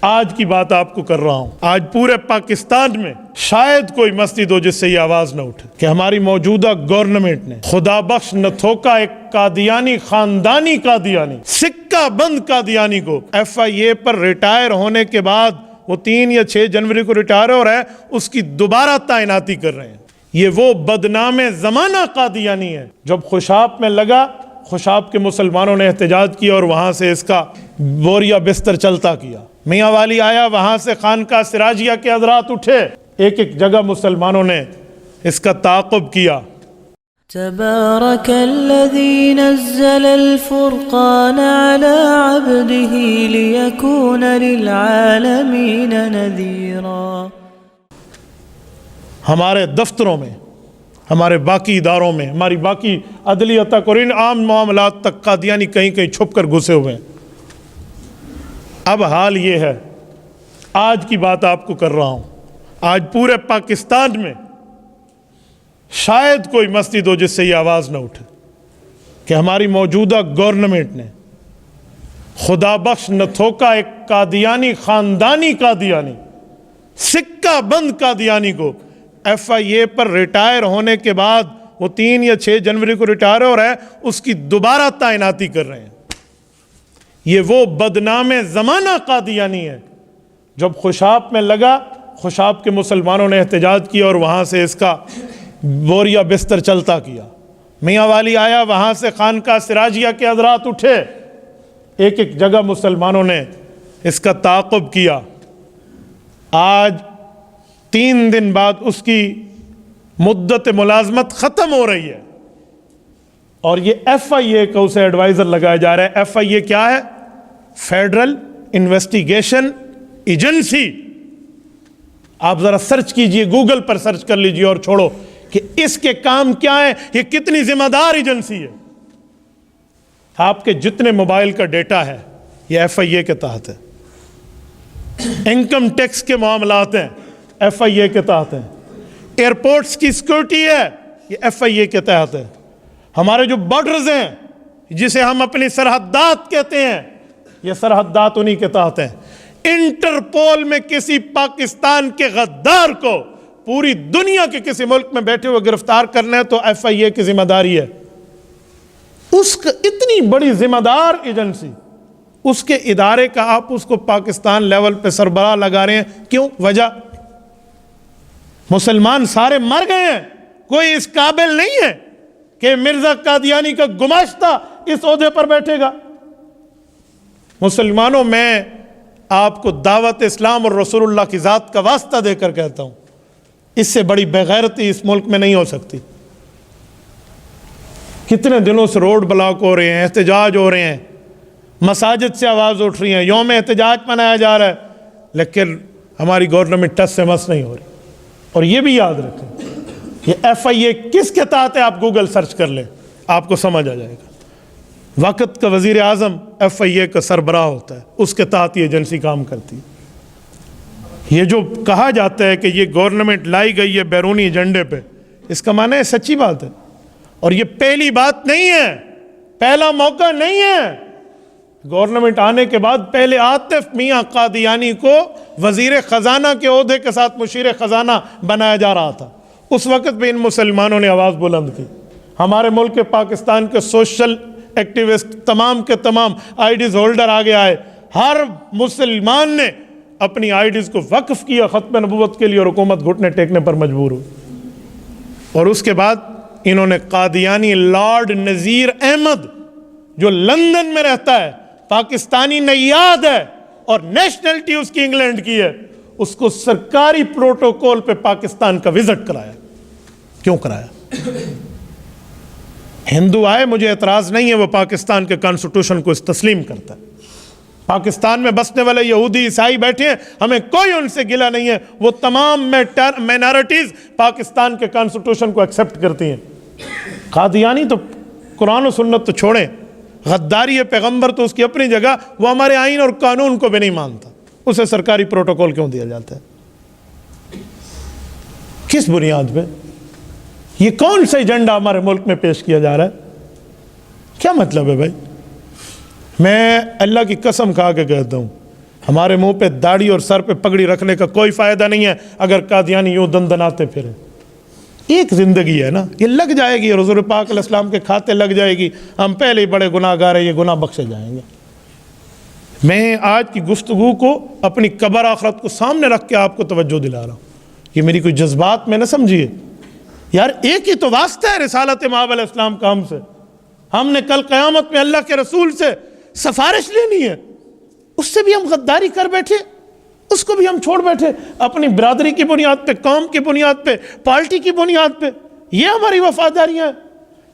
آج کی بات آپ کو کر رہا ہوں، آج پورے پاکستان میں شاید کوئی مسجد ہو جس سے یہ آواز نہ اٹھے کہ ہماری موجودہ گورنمنٹ نے خدا بخش نتھوکا ایک قادیانی، خاندانی قادیانی، سکہ بند قادیانی کو FIA پر ریٹائر ہونے کے بعد، وہ 3 یا 6 جنوری کو ریٹائر ہو رہا ہے، اس کی دوبارہ تعیناتی کر رہے ہیں۔ یہ وہ بدنام زمانہ قادیانی ہے۔ جب خوشاب میں لگا، خوشاب کے مسلمانوں نے احتجاج کیا اور وہاں سے اس کا بوریا بستر چلتا کیا۔ میاں والی آیا، وہاں سے خانقاہ سراجیہ کے حضرات اٹھے، ایک ایک جگہ مسلمانوں نے اس کا تعاقب کیا۔ تبارك الذي نزل الفرقان على عبده ليكون للعالمين نذيرا۔ ہمارے دفتروں میں، ہمارے باقی اداروں میں، ہماری باقی عدلیہ تک اور ان عام معاملات تک قادیانی کہیں کہیں چھپ کر گھسے ہوئے ہیں۔ اب حال یہ ہے، آج کی بات آپ کو کر رہا ہوں، آج پورے پاکستان میں شاید کوئی مسجد ہو جس سے یہ آواز نہ اٹھے کہ ہماری موجودہ گورنمنٹ نے خدا بخش نتھوکا ایک قادیانی، خاندانی قادیانی، سکہ بند قادیانی کو FIA پر ریٹائر ہونے کے بعد، وہ 3 یا 6 جنوری کو ریٹائر ہو رہا ہے، اس کی دوبارہ تعیناتی کر رہے ہیں۔ یہ وہ بدنام زمانہ قادیانی ہے۔ جب خوشاب میں لگا، خوشاب کے مسلمانوں نے احتجاج کیا اور وہاں سے اس کا بوریا بستر چلتا کیا۔ میاں والی آیا، وہاں سے خانقاہ سراجیہ کے حضرات اٹھے، ایک ایک جگہ مسلمانوں نے اس کا تعاقب کیا۔ آج 3 دن بعد اس کی مدت ملازمت ختم ہو رہی ہے اور یہ FIA کا اسے ایڈوائزر لگایا جا رہا ہے۔ FIA کیا ہے؟ Federal investigation agency. آپ ذرا سرچ کیجئے، گوگل پر سرچ کر لیجئے اور چھوڑو کہ اس کے کام کیا ہیں، یہ کتنی ذمہ دار ایجنسی ہے۔ آپ کے جتنے موبائل کا ڈیٹا ہے یہ FIA کے تحت ہے، انکم ٹیکس کے معاملات ہیں FIA کے تحت ہیں، ایئرپورٹس کی سیکورٹی ہے یہ FIA کے تحت ہے، ہمارے جو بارڈرز ہیں جسے ہم اپنی سرحدات کہتے ہیں یہ سرحدات انہی کے تحت ہیں۔ انٹرپول میں کسی پاکستان کے غدار کو پوری دنیا کے کسی ملک میں بیٹھے ہوئے گرفتار کرنا ہے تو FIA کی ذمہ داری ہے۔ اس کا اتنی بڑی ذمہ دار ایجنسی، اس کے ادارے کا آپ اس کو پاکستان لیول پہ سربراہ لگا رہے ہیں، کیوں؟ وجہ مسلمان سارے مر گئے ہیں، کوئی اس قابل نہیں ہے کہ مرزا قادیانی کا گماشتہ اس عہدے پر بیٹھے گا۔ مسلمانوں، میں آپ کو دعوت اسلام اور رسول اللہ کی ذات کا واسطہ دے کر کہتا ہوں، اس سے بڑی بےغیرتی اس ملک میں نہیں ہو سکتی۔ کتنے دنوں سے روڈ بلاک ہو رہے ہیں، احتجاج ہو رہے ہیں، مساجد سے آواز اٹھ رہی ہیں، یوم احتجاج منایا جا رہا ہے، لیکن ہماری گورنمنٹ ٹس سے مس نہیں ہو رہی۔ اور یہ بھی یاد رکھیں، یہ FIA کس کے تحت ہے؟ آپ گوگل سرچ کر لیں، آپ کو سمجھ آ جائے گا۔ وقت کا وزیر اعظم FIA کا سربراہ ہوتا ہے، اس کے تحت یہ ایجنسی کام کرتی ہے۔ یہ جو کہا جاتا ہے کہ یہ گورنمنٹ لائی گئی ہے بیرونی ایجنڈے پہ، اس کا معنی ہے سچی بات ہے، اور یہ پہلی بات نہیں ہے، پہلا موقع نہیں ہے۔ گورنمنٹ آنے کے بعد پہلے عاطف میاں قادیانی کو وزیر خزانہ کے عہدے کے ساتھ مشیر خزانہ بنایا جا رہا تھا، اس وقت بھی ان مسلمانوں نے آواز بلند کی۔ ہمارے ملک کے پاکستان کے سوشل ایکٹیوسٹ تمام کے تمام IDs ہولڈر آگے آئے، ہر مسلمان نے اپنی IDs کو وقف کیا ختم نبوت کے لیے، اور حکومت گھٹنے ٹیکنے پر مجبور ہوئی۔ اور اس کے بعد انہوں نے قادیانی لارڈ نذیر احمد جو لندن میں رہتا ہے، پاکستانی نیاد ہے اور نیشنلٹی اس کی انگلینڈ کی ہے، اس کو سرکاری پروٹوکول پہ پاکستان کا وزٹ کرایا۔ کیوں کرایا؟ ہندو آئے، مجھے اعتراض نہیں ہے، وہ پاکستان کے کانسٹیٹیوشن کو تسلیم کرتا ہے، پاکستان میں بسنے والے یہودی عیسائی بیٹھے ہیں، ہمیں کوئی ان سے گلہ نہیں ہے، وہ تمام مائنارٹیز پاکستان کے کانسٹیٹیوشن کو ایکسپٹ کرتی ہیں۔ قادیانی تو قرآن و سنت تو چھوڑیں، غداری پیغمبر تو اس کی اپنی جگہ، وہ ہمارے آئین اور قانون کو بھی نہیں مانتا، اسے سرکاری پروٹوکول کیوں دیا جاتا ہے؟ کس بنیاد پہ؟ یہ کون سا ایجنڈا ہمارے ملک میں پیش کیا جا رہا ہے؟ کیا مطلب ہے بھائی؟ میں اللہ کی قسم کھا کے کہتا ہوں ہمارے منہ پہ داڑھی اور سر پہ پگڑی رکھنے کا کوئی فائدہ نہیں ہے اگر قادیانی یوں دندناتے پھریں۔ ایک زندگی ہے نا، یہ لگ جائے گی، حضور پاک علیہ السلام کے کھاتے لگ جائے گی، ہم پہلے ہی بڑے گناہ گار ہیں، یہ گناہ بخشے جائیں گے۔ میں آج کی گفتگو کو اپنی قبر آخرت کو سامنے رکھ کے آپ کو توجہ دلا رہا ہوں، یہ میری کوئی جذبات میں نہ سمجھیے یار، ایک ہی تو واسطہ ہے رسالت مآب علیہ السلام کا ہم سے۔ ہم نے کل قیامت میں اللہ کے رسول سے سفارش لینی ہے، اس سے بھی ہم غداری کر بیٹھے، اس کو بھی ہم چھوڑ بیٹھے اپنی برادری کی بنیاد پہ، قوم کی بنیاد پہ، پارٹی کی بنیاد پہ، یہ ہماری وفاداریاں ہیں۔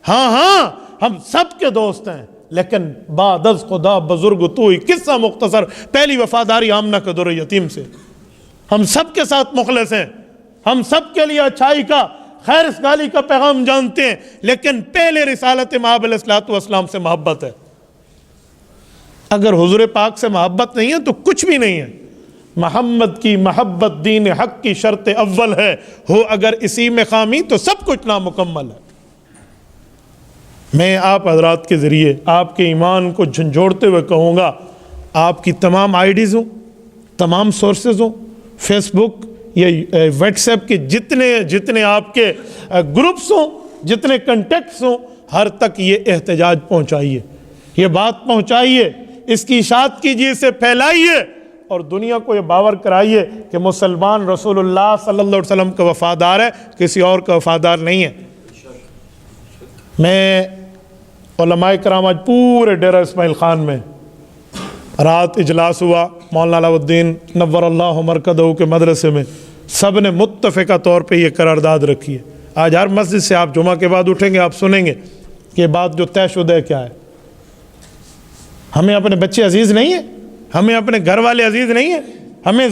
ہاں ہم سب کے دوست ہیں، لیکن بعد از خدا بزرگ تو ہی، قصہ مختصر، پہلی وفاداری آمنہ کے در یتیم سے۔ ہم سب کے ساتھ مخلص ہیں، ہم سب کے لیے اچھائی کا، خیر اسگالی کا پیغام جانتے ہیں، لیکن پہلے رسالت مآب علیہ السلام سے محبت ہے۔ اگر حضور پاک سے محبت نہیں ہے تو کچھ بھی نہیں ہے۔ محمد کی محبت دین حق کی شرط اول ہے، ہو اگر اسی میں خامی تو سب کچھ نامکمل ہے۔ میں آپ حضرات کے ذریعے آپ کے ایمان کو جھنجھوڑتے ہوئے کہوں گا، آپ کی تمام آئی ڈیز ہوں، تمام سورسز ہوں، فیس بک یا واٹس ایپ کے جتنے آپ کے گروپس ہوں، جتنے کنٹیکٹس ہوں، ہر تک یہ احتجاج پہنچائیے، یہ بات پہنچائیے، اس کی اشاعت کیجیے، اسے پھیلائیے، اور دنیا کو یہ باور کرائیے کہ مسلمان رسول اللہ صلی اللہ علیہ وسلم کا وفادار ہے، کسی اور کا وفادار نہیں ہے۔ میں علماء کرام آج پورے ڈیرہ اسماعیل خان میں رات اجلاس ہوا، مولانا علاء الدین نور اللہ مرکزہ کے مدرسے میں، سب نے متفقہ طور پہ یہ قرارداد رکھی ہے۔ آج ہر مسجد سے آپ جمعہ کے بعد اٹھیں گے، آپ سنیں گے کہ بات جو طے شدہ ہے کیا ہے۔ ہمیں اپنے بچے عزیز نہیں ہیں، ہمیں اپنے گھر والے عزیز نہیں ہیں، ہمیں